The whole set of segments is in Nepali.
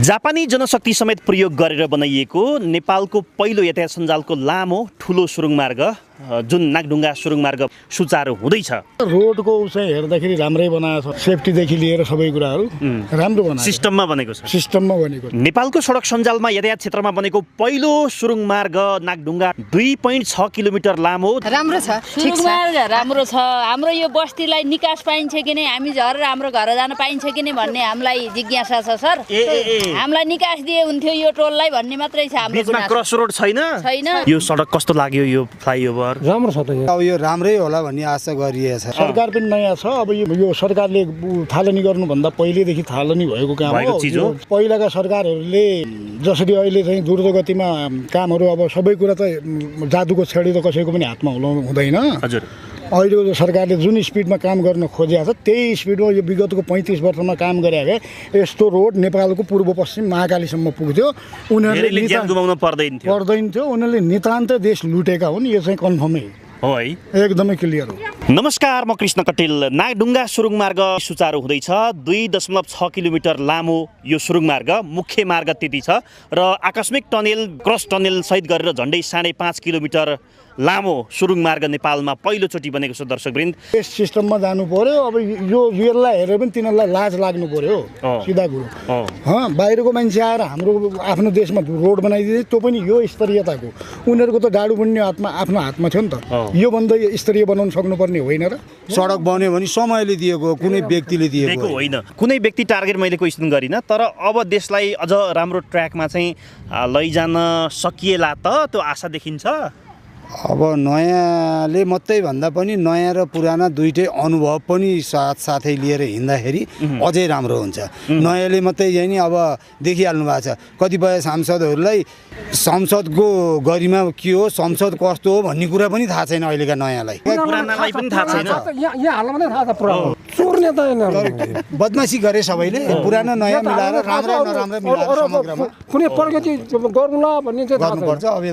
जापानी जनशक्ति समेत प्रयोग गरेर बनाइएको नेपालको पहिलो यातायात सञ्जालको लामो ठुलो सुरुङमार्ग जुन नागढुङ्गा सुरुङमार्ग सुचारू हुँदैछ। रोडको चाहिँ हेर्दाखेरि राम्रै बनाएको छ, सेफ्टीदेखि लिएर सबै कुराहरू राम्रो बनाएको छ, सिस्टममा बनेको छ। सिस्टममा बनेको छ। नेपालको सडक सञ्जालमा यातायात क्षेत्रमा बनेको पहिलो सुरुङमार्ग नागढुङ्गा 2.6 किलोमिटर लामो। राम्रो छ, सुरुङमार्ग राम्रो छ। हाम्रो यो बस्तीलाई निकास पाइन्छ कि नै, हामी झरेर हाम्रो घर जान पाइन्छ कि नै भन्ने हामीलाई जिज्ञासा छ सर। हामीलाई निकास दिए हुन्थ्यो यो टोललाई भन्ने मात्रै छ हाम्रो। बीचमा क्रस रोड छैन। यो सडक कस्तो लाग्यो? यो फ्लाइओभर राम्रो छ त। अब यो राम्रै होला भन्ने आशा गरिएको छ। सरकार पनि नयाँ छ। अब यो सरकारले थालनी गर्नुभन्दा पहिलेदेखि थालनी भएको काम हो। पहिलाका सरकारहरूले जसरी अहिले चाहिँ द्रुत गतिमा कामहरू, अब सबै कुरा त जादुको छेडी त कसैको पनि हातमा हुलाउनु हुँदैन। हजुर, अहिलेको सरकारले जुन स्पिडमा काम गर्न खोजेको छ त्यही स्पिडमा यो विगतको 35 वर्षमा काम गरे भए यस्तो रोड नेपालको पूर्व पश्चिम महाकालीसम्म पुग्थ्यो। उनीहरूले पर्दैन थियो। उनीहरूले नितान्त देश लुटेका हुन्। यो चाहिँ कन्फर्मै हो है, एकदमै क्लियर हो। नमस्कार, म कृष्ण कटेल। नागढुङ्गा सुरुङमार्ग सुचारू हुँदैछ। 2.6 किलोमिटर लामो यो सुरुङमार्ग, मुख्य मार्ग त्यति छ र आकस्मिक टनेल, क्रस टनेल सहित गरेर झन्डै 5.5 किलोमिटर लामो सुरुङमार्ग नेपालमा पहिलोचोटि बनेको छ। दर्शकवृन्द, यस सिस्टममा जानु पर्यो। अब यसलाई हेरेर पनि तिनीहरूलाई लाज लाग्नु पर्यो, सिधा कुरो। बाहिरको मान्छे आएर हाम्रो आफ्नो देशमा रोड बनाइदिए, त्यो पनि यो स्तरीयताको। उनीहरूको त डाडु बुन्ने आफ्नो हातमा थियो नि त। योभन्दा स्तरीय बनाउन सक्नुपर्ने होइन र? सडक बन्यो भने समयले दिएको, कुनै व्यक्तिले दिएको होइन। कुनै व्यक्ति टार्गेट मैले क्वेसन गरिनँ, तर अब देशलाई अझ राम्रो ट्र्याकमा चाहिँ लैजान सकिएला त, त्यो आशा देखिन्छ। अब नयाँले मात्रै भन्दा पनि नयाँ र पुराना दुइटै अनुभव पनि साथसाथै लिएर हिँड्दाखेरि अझै राम्रो हुन्छ। नयाँले मात्रै नि अब देखिहाल्नु भएको छ, कतिपय सांसदहरूलाई संसदको गरिमा के हो, संसद कस्तो हो भन्ने कुरा पनि थाहा छैन अहिलेका नयाँलाई। पुरानालाई पनि थाहा छैन। यहाँ हालमा नै थाहा छ पुरानो चोर्ने त बदमासी गरे सबैले, पुरानो नयाँ मिलाएर राम्रो नराम्रो मिलाएर समग्रमा कुनै प्रगति गर्नुला भन्ने चाहिँ गर्नुपर्छ। अब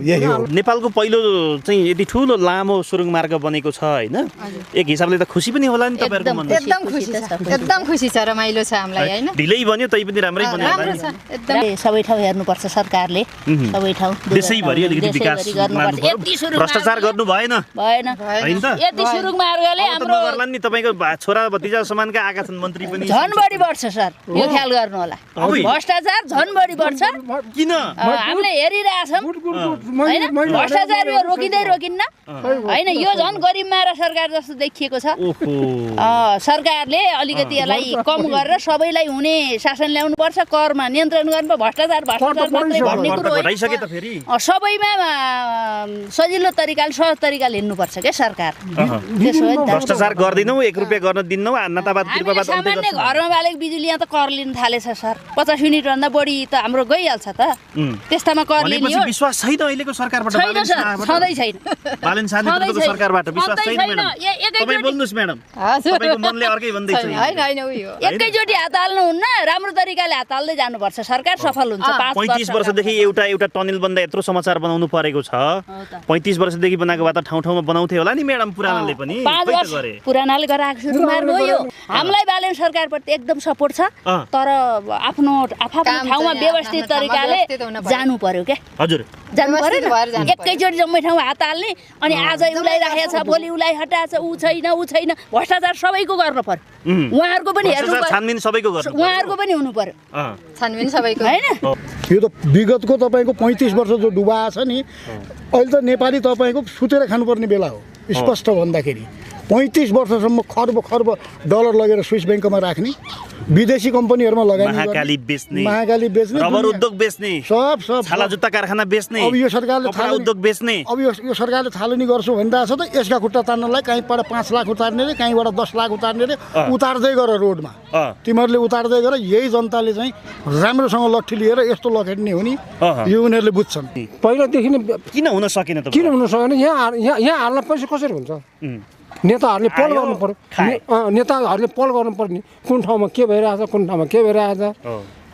यही हो। नेपालको पहिलो चाहिँ यति ठुलो लामो सुरुङमार्ग बनेको छ होइन, एक हिसाबले त खुसी पनि होला नि तपाईँहरूको मनमा? एकदम खुसी छ, एकदम खुसी छ, रमाइलो छ हामीलाई होइन। ढिलै बन्यो तै पनि राम्रै बन्यो होला नि। एकदम सबै ठाउँ हेर्नुपर्छ सरकारले, सबै ठाउँ देशैभरि अलिकति विकास गर्नुपर्छ। भ्रष्टाचार गर्नु भएन हैन त? यति सुरुङमार्गले हाम्रो गर्लान् नि। तपाईँको छोरा भतिजा समानका आएका छन् मन्त्री पनि। झन् बढी बढ्छ सर, यो ख्याल गर्नु होला। भ्रष्टाचार झन् बढी बढ्छ। किन? हामीले हेरिरहेछौँ होइन, भ्रष्टाचार यो रोकिन्न होइन। यो झन् गरिब मारा सरकार जस्तो देखिएको छ। सरकारले अलिकति यसलाई कम गरेर सबैलाई हुने शासन ल्याउनु पर्छ, करमा नियन्त्रण गर्नु, भ्रष्टाचार मात्रै भन्ने कुरो होइन। सबैमा सजिलो तरिकाले, सहज तरिकाले हिँड्नुपर्छ क्या सरकार। भ्रष्टाचार गर्दैनौ, 1 रुपियाँ गर्न दिन्नौ, नाताबाद कृपाबाद सामान्य घरमा बालेको बिजुली यहाँ त कर लिन थालेछ सर। 50 युनिट भन्दा बढी त हाम्रो गइहाल्छ त। त्यस्तामा कर लिने हो। विश्वास छैन अहिलेको सरकारबाट? छैन सर, छँदै छैन। बालन सानीको सरकारबाट विश्वास छैन म्याडम? तपाई बोल्नुस् म्याडम, तपाईको मनले अर्कै भन्दै छ। हैन उयो एकैचोटी हात हाल्नु हुन्न, राम्रो तरिकाले हात हाल्दै जानुपर्छ, सरकार सफल हुन्छ। 35 वर्षदेखि एउटा टनेल बन्दा यत्रो समाचार बनाउनु परेको छ। 35 वर्षदेखि बनाएको भए त ठाउँ ठाउँमा बनाउँथे होला नि म्याडम, पुरानाले पनि। 5 वर्ष पुरानाले गराएको सुरुङमार्ग हो यो। हामीलाई बालन सरकारप्रति एकदम सपोर्ट छ, तर आफ्नो ठाउँमा व्यवस्थित तरिकाले जानु पर्यो क्या। हजुर, जानु पर्यो। एकैचोटि जम्मै ठाउँ हात हाल्ने, अनि आज उसलाई राखेको छ, भोलि उसलाई हटाएको छ, ऊ छैन। भ्रष्टाचार सबैको गर्नु पर्यो, उहाँहरूको पनि हेर्नु पर्यो, छानबिन सबैको गर्नु पर्यो, उहाँहरूको पनि हुनु पर्यो, छानबिन सबैको हैन। यो त विगतको तपाईँको 35 वर्ष जो डुबाएको छ नि, अहिले त नेपाली तपाईँको सुतेर खानुपर्ने बेला हो। स्पष्ट भन्दाखेरि 35 वर्षसम्म खर्ब डलर लगेर स्विस ब्याङ्कमा राख्ने, विदेशी कम्पनीहरूमा लगानी, महाकाली बेच्ने, रबर उद्योग बेच्ने, सब छाला जुत्ता कारखाना बेच्ने, अब यो सरकारले उद्योग बेच्ने। अब यो सरकारले थालनी गर्छु भनिरहेको छ त। यसका खुट्टा तान्नलाई कहीँबाट 5 लाख उतार्ने रे, कहीँबाट 10 लाख उतार्ने रे, उतार्दै गर रोडमा। तिमीहरूले उतार्दै गर। यही जनताले चाहिँ राम्रोसँग लट्ठी लिएर यस्तो लखेट्ने हो नि, यो उनीहरूले बुझ्छन्। पहिलादेखि नै किन हुन सकेन त? किन हुन सकेन? यहाँ हाल्न पैसा कसरी हुन्छ? नेताहरूले पोल गर्नु पर्यो। नेताहरूले पोल गर्नु पर्ने, कुन ठाउँमा के भइरहेछ, कुन ठाउँमा के भइरहेछ,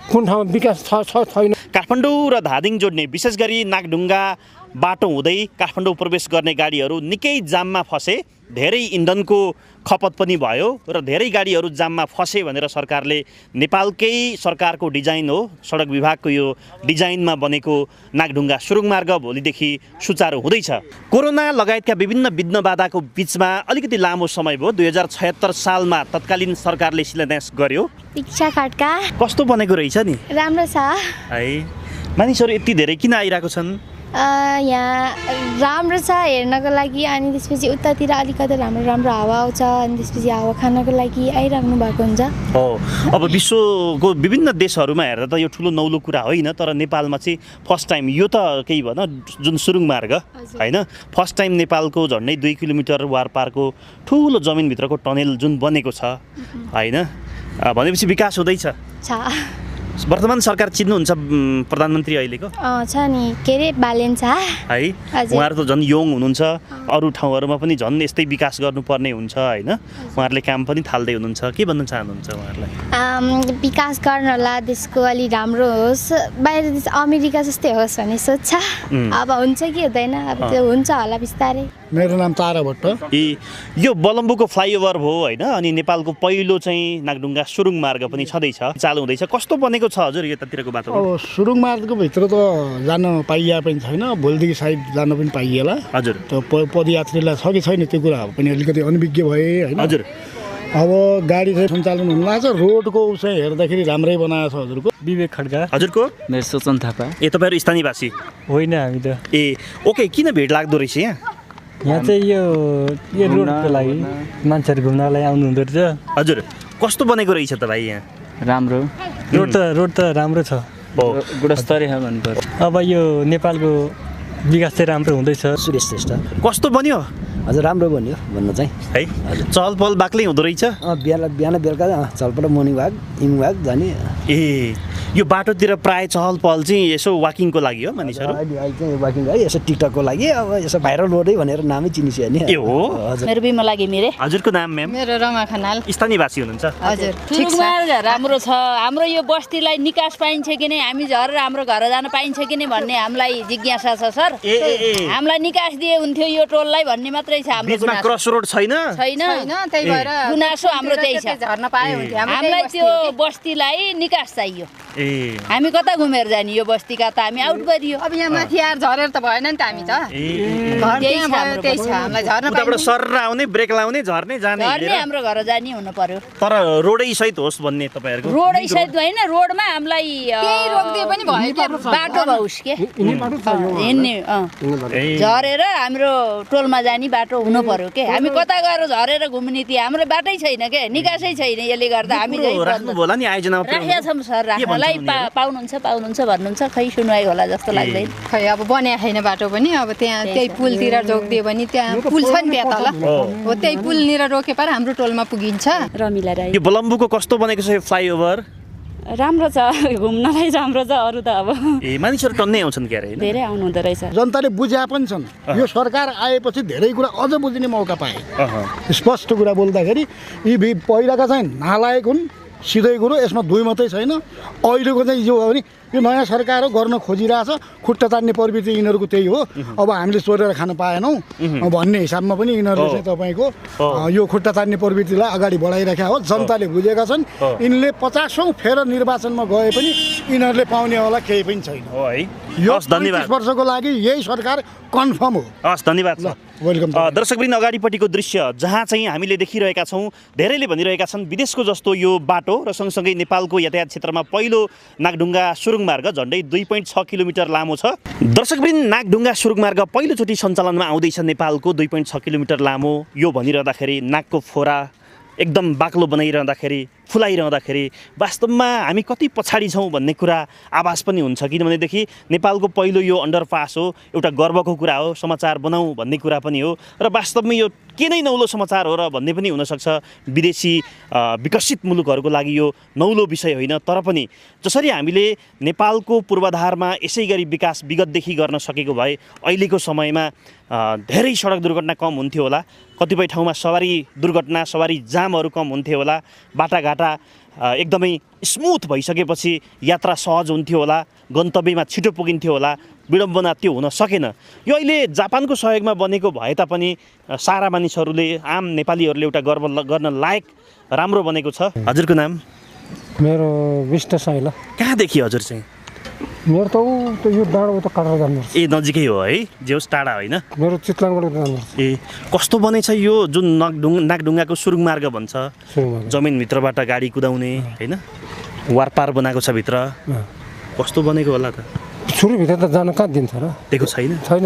कुन ठाउँमा विकास छ छैन। काठमाडौँ र धादिङ जोड्ने, विशेष गरी नागढुङ्गा बाटो हुँदै काठमाडौँ प्रवेश गर्ने गाडीहरू निकै जाममा फसे। धेरै इन्धनको खपत पनि भयो र धेरै गाडीहरू जाममा फसे भनेर सरकारले नेपालकै सरकारको डिजाइन हो सडक विभागको यो डिजाइनमा बनेको नागढुङ्गा सुरुङ मार्ग भोलिदेखि सुचारू हुँदैछ। कोरोना लगायतका विभिन्न विघ्न बाधाको बीचमा अलिकति लामो समय भयो। 2076 सालमा तत्कालीन सरकारले शिलान्यास गर्यो। इच्छा खड्का कस्तो बनेको रहेछ नि राम्रो छ है? मानिसहरू यति धेरै किन आइरहेको छन्? यहाँ राम्रो छ हेर्नको लागि अनि त्यसपछि उतातिर अलिकति राम्रो राम्रो हावा आउँछ अनि त्यसपछि हावा खानको लागि आइराख्नु भएको हुन्छ। हो अब विश्वको विभिन्न देशहरूमा हेर्दा त यो ठुलो नौलो कुरा होइन, तर नेपालमा चाहिँ फर्स्ट टाइम यो त केही भन जुन सुरुङ मार्ग होइन, फर्स्ट टाइम नेपालको झन्डै 2 किलोमिटर वारपारको ठुलो जमिनभित्रको टनेल जुन बनेको छ होइन, भनेपछि विकास हुँदैछ। वर्तमान सरकार चिन्नुहुन्छ प्रधानमन्त्री अहिलेको? छ नि के अरे बालेन छ है, उहाँहरू त झन् यङ हुनुहुन्छ, अरू ठाउँहरूमा पनि झन् यस्तै विकास गर्नुपर्ने हुन्छ होइन, उहाँहरूले काम पनि थाल्दै हुनुहुन्छ। के भन्न चाहनुहुन्छ उहाँहरूलाई? विकास गर्नला देशको अलि राम्रो होस्, बाहिर देश अमेरिका जस्तै होस् भन्ने सोच छ। अब हुन्छ कि हुँदैन, अब त्यो हुन्छ होला बिस्तारै। मेरो नाम तारा भट्ट। यो बलम्बुको फ्लाइओभर भयो होइन, अनि नेपालको पहिलो चाहिँ नागढुङ्गा सुरुङ मार्ग पनि छँदैछ, चालु हुँदैछ। कस्तो बनेको छ हजुर यतातिरको बाटो? अब सुरुङ मार्गको भित्र त जान पाइया पनि छैन, भोलिदेखि साइड जान पनि पाइएला हजुर। त पदयात्रीलाई छ कि छैन त्यो कुरा पनि अलिकति अनभिज्ञ भए होइन। हजुर अब गाडी चाहिँ सञ्चालन हुन लाग्छ। रोडको चाहिँ हेर्दाखेरि राम्रै बनाएको छ हजुरको। विवेक खड्का। हजुरको? मेरो सोचन थापा। तपाईँहरू स्थानीयवासी होइन हामी त। ओके, किन भेट लाग्दो रहेछ यहाँ? यहाँ चाहिँ यो रोडको लागि मान्छेहरू घुम्नको लागि आउनु हुँदो रहेछ। हजुर, कस्तो बनेको रहेछ त भाइ यहाँ? राम्रो रोड त राम्रो छ, गुणस्तरीय भन्नु पर्यो। अब यो नेपालको विकास चाहिँ राम्रो हुँदैछ। सुरेश श्रेष्ठ। कस्तो बन्यो? हजुर राम्रो बन्यो भन्न चाहिँ है। चहल पहल बाक्लै हुँदो रहेछ? बिहान बेलुका चलपट मर्निङ वाक इभिनिङ वाक जाने। यो बाटोतिर प्राय चहल पहल चाहिँ यसो वाकिङको लागि हो मानिसहरू? अहिले चाहिँ वाकिङ है, यसो टिकटकको लागि, अब यसो भाइरल रोडै भनेर नामै चिनिसक्यो नि। ए हो। मेरो बिमला घिमिरे। हजुरको नाम म्याम? मेरो रमा खनाल। स्थानीयवासी हुनुहुन्छ? हजुर। सुरुङ मार्ग राम्रो छ। हाम्रो यो बस्तीलाई निकास पाइन्छ कि नै, हामी झरेर हाम्रो घर जान पाइन्छ कि नै भन्ने हामीलाई जिज्ञासा छ सर। हामीलाई निकास दिए हुन्थ्यो यो टोललाई भन्ने मात्रै छ हाम्रो गुनासो। क्रस रोड छैन? छैन, त्यही भएर गुनासो हाम्रो त्यही छ। झर्न पाए हुन्थ्यो। हामीलाई त्यो बस्तीलाई निकास चाहियो। हामी कता घुमेर जाने? यो बस्तीका त हामी आउट गरियो। अब यहाँ माथि आएर झरेर त भएन नि त हामी त। घर त्यही छ, हामीलाई झर्न उताबाट सर आउने, ब्रेक लाउने, झर्ने जाने हाम्रो घर जाने हुनु पर्यो। तर रोडै सहित होस् भन्ने तपाईँहरूको? रोडै सहित होइन, रोडमा हामीलाई केही रोकिदिए पनि भयो, बाटो भओस् के हिँड्ने झरेर हाम्रो टोलमा जाने बाटो हुनु पर्यो के। हामी कता गएर झरेर घुम्ने ती हाम्रो बाटै छैन के, निकासै छैन। यसले गर्दा हामी राख्नु होला नि आयोजनामा? राखेका छौँ सर, राख्नलाई पाउनुहुन्छ भन्नुहुन्छ, खै सुनवाई होला जस्तो लाग्दैन। खै अब बनिया छैन बाटो पनि। अब त्यहाँ त्यही पुलतिर जोगिदियो भने, त्यहाँ पुल छ नि त्यहाँ तल, हो त्यही पुलनिर रोके पार हाम्रो टोलमा पुगिन्छ। रमिला राई। यो बलम्बुको कस्तो बनेको छ यो फ्लाइओभर? राम्रो छ, घुम्नलाई राम्रो छ। अरू त अब मानिसहरू टन्नै आउँछन् क्यारे? धेरै आउनु हुँदो रहेछ। जनताले बुझ्या पनि छन्। यो सरकार आएपछि धेरै कुरा अझ बुझ्ने मौका पाए। स्पष्ट कुरा बोल्दाखेरि यी पहिलाका चाहिँ नालायक हुन्, सिधै कुरो। यसमा दुई मात्रै छैन। अहिलेको चाहिँ यो हो भने यो नयाँ सरकार हो, गर्न खोजिरहेछ। खुट्टा तान्ने प्रवृत्ति यिनीहरूको त्यही हो। अब हामीले चोरेर खान पाएनौँ भन्ने हिसाबमा पनि यिनीहरूले चाहिँ तपाईँको यो खुट्टा तान्ने प्रवृत्तिलाई अगाडि बढाइराखेका हो। जनताले बुझेका छन्। यिनले 50औँ फेर निर्वाचनमा गए पनि यिनीहरूले पाउनेवाला केही पनि छैन। यो 25 वर्षको लागि यही सरकार कन्फर्म हो। हस्, धन्यवाद छ। वेलकम। दर्शकवृन्द, अगाडिपट्टिको दृश्य जहाँ चाहिँ हामीले देखिरहेका छौँ, धेरैले भनिरहेका छन् विदेशको जस्तो यो बाटो र सँगसँगै नेपालको यातायात क्षेत्रमा पहिलो नागढुङ्गा सुरुङ मार्ग झन्डै 2.6 किलोमिटर लामो छ। दर्शकवृन्द, नागढुङ्गा सुरुङ मार्ग पहिलोचोटि सञ्चालनमा आउँदैछ नेपालको। 2.6 किलोमिटर लामो यो भनिरहँदाखेरि नाकको फोरा एकदम बाक्लो बनाइरहँदाखेरि, फुलाइरहँदाखेरि वास्तवमा हामी कति पछाडि छौँ भन्ने कुरा आभास पनि हुन्छ। किनभनेदेखि नेपालको पहिलो यो अन्डरपास हो, एउटा गर्वको कुरा हो, समाचार बनाऊ भन्ने कुरा पनि हो। र वास्तवमा यो के नै नौलो समाचार हो र भन्ने पनि हुनसक्छ। विदेशी विकसित मुलुकहरूको लागि यो नौलो विषय होइन, तर पनि जसरी हामीले नेपालको पूर्वाधारमा यसै गरी विकास विगतदेखि गर्न सकेको भए अहिलेको समयमा धेरै सडक दुर्घटना कम हुन्थ्यो होला। कतिपय ठाउँमा सवारी दुर्घटना, सवारी जामहरू कम हुन्थ्यो होला। बाटाघाटा एकदमै स्मुथ भइसकेपछि यात्रा सहज हुन्थ्यो होला, गन्तव्यमा छिटो पुगिन्थ्यो होला, विडम्बना त्यो हुन सकेन। यो अहिले जापानको सहयोगमा बनेको भए तापनि सारा मानिसहरूले, आम नेपालीहरूले एउटा गर्व गर्न लायक राम्रो बनेको छ। हजुरको नाम? मेरो विष्ट साइला। कहाँदेखि हजुर चाहिँ? मेरो त यो डाँडो त काटेर जानुपर्छ। ए नजिकै हो है, जे होस् टाढा होइन? मेरो चितलाङबाट जानुपर्छ। ए कस्तो बनेछ यो जुन नागढुङ्गाको सुरुङ मार्ग भन्छ, जमिनभित्रबाट गाडी कुदाउने होइन, वारपार बनाएको छ भित्र, कस्तो बनेको होला त? सुरुभित्र त जान कहाँ दिन्छ र? दिएको छैन? छैन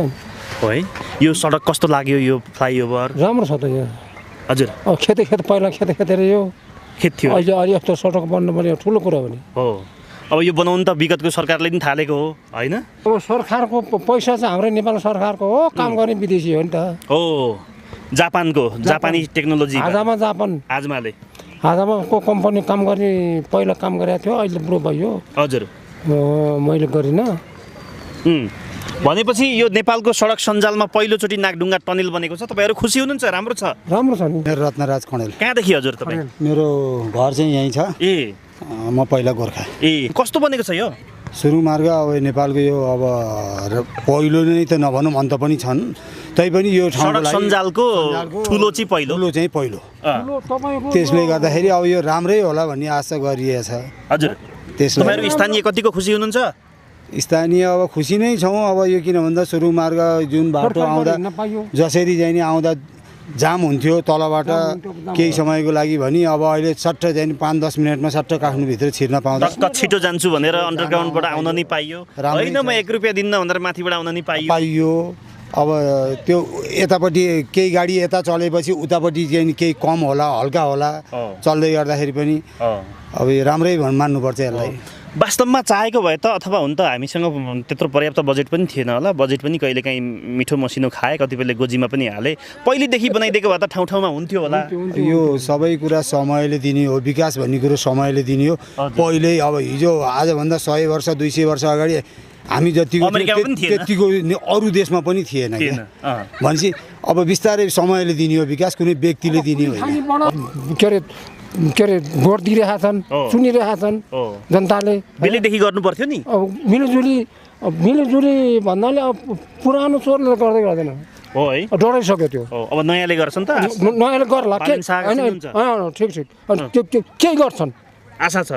हो है। यो सडक कस्तो लाग्यो, यो फ्लाइओभर? राम्रो छ त यो। हजुर खेत पहिला खेतेर यो खेत थियो, अहिले यस्तो सडक बन्नु पर्ने ठुलो कुरा हो नि। हो अब यो बनाउनु त विगतको सरकारले पनि थालेको हो होइन? अब सरकारको पैसा चाहिँ हाम्रो नेपाल सरकारको हो, काम गर्ने विदेशी हो नि त। हो जापानको, जापानी टेक्नोलोजी। आजमाले को कम्पनी काम गर्ने, पहिला काम गरेको थियो, अहिले बुढो भयो। हजुर मैले गरिनँ। भनेपछि यो नेपालको सडक सञ्जालमा पहिलोचोटि नागढुङ्गा टनेल बनेको छ। तपाईँहरू खुसी हुनुहुन्छ? राम्रो छ? राम्रो छ नि। मेरो रत्नराज खडेल। कहाँदेखि हजुर तपाईँ? मेरो घर चाहिँ यहीँ छ। ए म पहिला गोर्खा। ए कस्तो बनेको छ यो सुरुङ मार्ग? अब नेपालको यो अब पहिलो नै त नभनौँ, अन्त पनि छन्, तैपनि यो सडक सञ्जालको ठुलो चाहिँ पहिलो। त्यसले गर्दाखेरि अब यो राम्रै होला भन्ने आशा गरिएछ। हजुर तपाईँहरू स्थानीय कतिको खुसी हुनुहुन्छ? स्थानीय अब खुसी नै छौँ। अब यो किन भन्दा सुरुङ मार्ग जुन बाटो आउँदा जसरी चाहिँ नि आउँदा जाम हुन्थ्यो तलबाट केही समयको लागि भनी, अब अहिले सट्ट चाहिँ 5-10 मिनटमा सट्ट काठमाडौँभित्र छिर्न पाउँदा छिटो जान्छु भनेर अन्डरग्राउन्डबाट आउन नि पाइयो, होइन म 1 रुपियाँ दिन्न भनेर माथिबाट आउन नि पाइयो। अब त्यो यतापट्टि केही गाडी यता चलेपछि उतापट्टि चाहिँ केही कम होला, हल्का होला, चल्दै गर्दाखेरि पनि अब यो राम्रै मान्नुपर्छ यसलाई। वास्तवमा चाहेको भए त, अथवा हुन त हामीसँग त्यत्रो पर्याप्त बजेट पनि थिएन होला, बजेट पनि कहिलेकाहीँ मिठो मसिनो खाए, कतिपयले गोजीमा पनि हाले, पहिलेदेखि बनाइदिएको भए त ठाउँ ठाउँमा हुन्थ्यो होला। यो सबै कुरा समयले दिने हो, विकास भन्ने कुरो समयले दिने हो। पहिले अब हिजो आजभन्दा 100 वर्ष 200 वर्ष अगाडि हामी जतिको त्यतिको अरू देशमा पनि थिएन भनेपछि अब बिस्तारै समयले दिने हो विकास, कुनै व्यक्तिले दिने होइन। के अरे भोट दिइरहेका छन्, चुनिरहेका छन् जनताले। बेलैदेखि गर्नु पर्थ्यो नि। अब मिलिजुली भन्नाले अब पुरानो चोरले गर्दै गर्दैन हो है, डराइसक्यो त्यो। अब नयाँले गर्छन् त, नयाँले गर्ला होइन, ठिक केही गर्छन्, आशा छ।